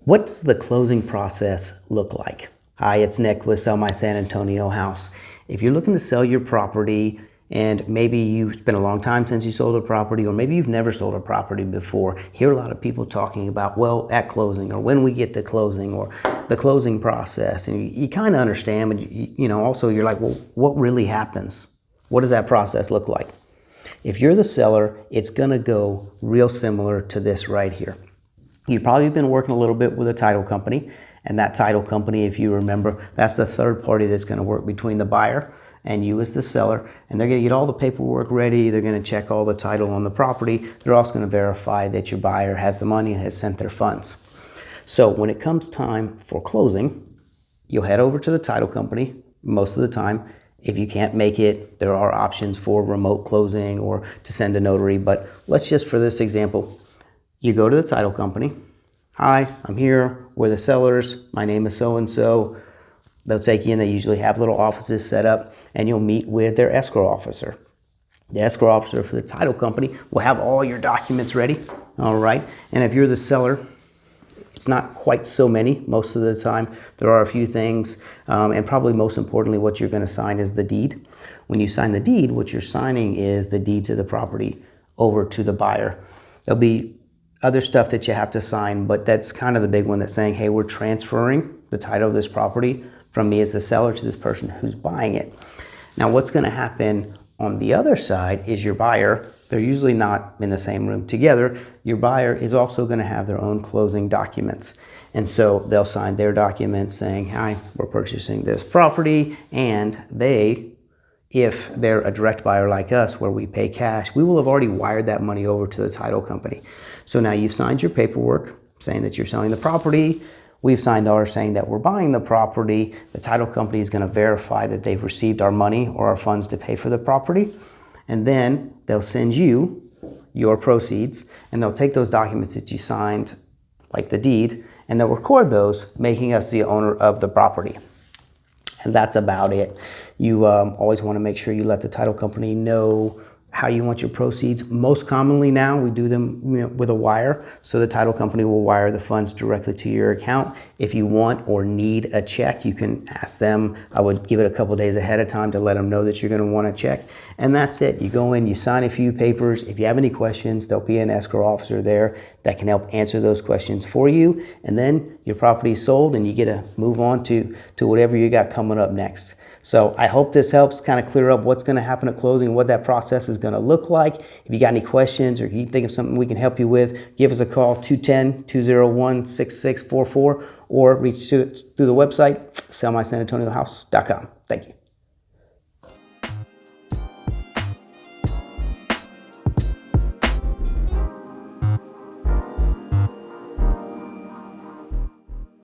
What's the closing process look like? Hi, it's Nick with Sell My San Antonio House. If you're looking to sell your property and maybe it's been a long time since you sold a property, or maybe you've never sold a property before, hear a lot of people talking about, well, at closing, or when we get to closing, or the closing process. And you kind of understand, but also you're like, well, what really happens? What does that process look like? If you're the seller, it's gonna go real similar to this right here. You've probably been working a little bit with a title company, and that title company, if you remember, that's the third party that's going to work between the buyer and you as the seller, and they're going to get all the paperwork ready. They're going to check all the title on the property. They're also going to verify that your buyer has the money and has sent their funds. So when it comes time for closing, you'll head over to the title company most of the time. If you can't make it, there are options for remote closing or to send a notary, but let's just, for this example, you go to the title company. Hi, I'm here. We're the sellers. My name is so-and-so. They'll take you in. They usually have little offices set up, and you'll meet with their escrow officer. The escrow officer for the title company will have all your documents ready. All right. And if you're the seller, it's not quite so many most of the time. There are a few things, and probably most importantly, what you're going to sign is the deed. When you sign the deed, what you're signing is the deed to the property over to the buyer. There'll be other stuff that you have to sign, but that's kind of the big one, that's saying, hey, we're transferring the title of this property from me as the seller to this person who's buying it. Now, what's going to happen on the other side is your buyer, they're usually not in the same room together. Your buyer is also going to have their own closing documents. And so they'll sign their documents saying, hi, we're purchasing this property, and if they're a direct buyer like us where we pay cash, we will have already wired that money over to the title company. So now you've signed your paperwork saying that you're selling the property. We've signed ours saying that we're buying the property. The title company is going to verify that they've received our money or our funds to pay for the property. And then they'll send you your proceeds, and they'll take those documents that you signed, like the deed, and they'll record those, making us the owner of the property. And that's about it. You always want to make sure you let the title company know how you want your proceeds. Most commonly now, we do them with a wire. So the title company will wire the funds directly to your account. If you want or need a check, you can ask them. I would give it a couple days ahead of time to let them know that you're going to want a check. And that's it. You go in, you sign a few papers. If you have any questions, there'll be an escrow officer there that can help answer those questions for you. And then your property is sold, and you get to move on to whatever you got coming up next. So I hope this helps kind of clear up what's going to happen at closing and what that process is going to look like. If you got any questions or you think of something we can help you with, give us a call, 210-201-6644, or reach to through the website, sellmysanantoniohouse.com. Thank you.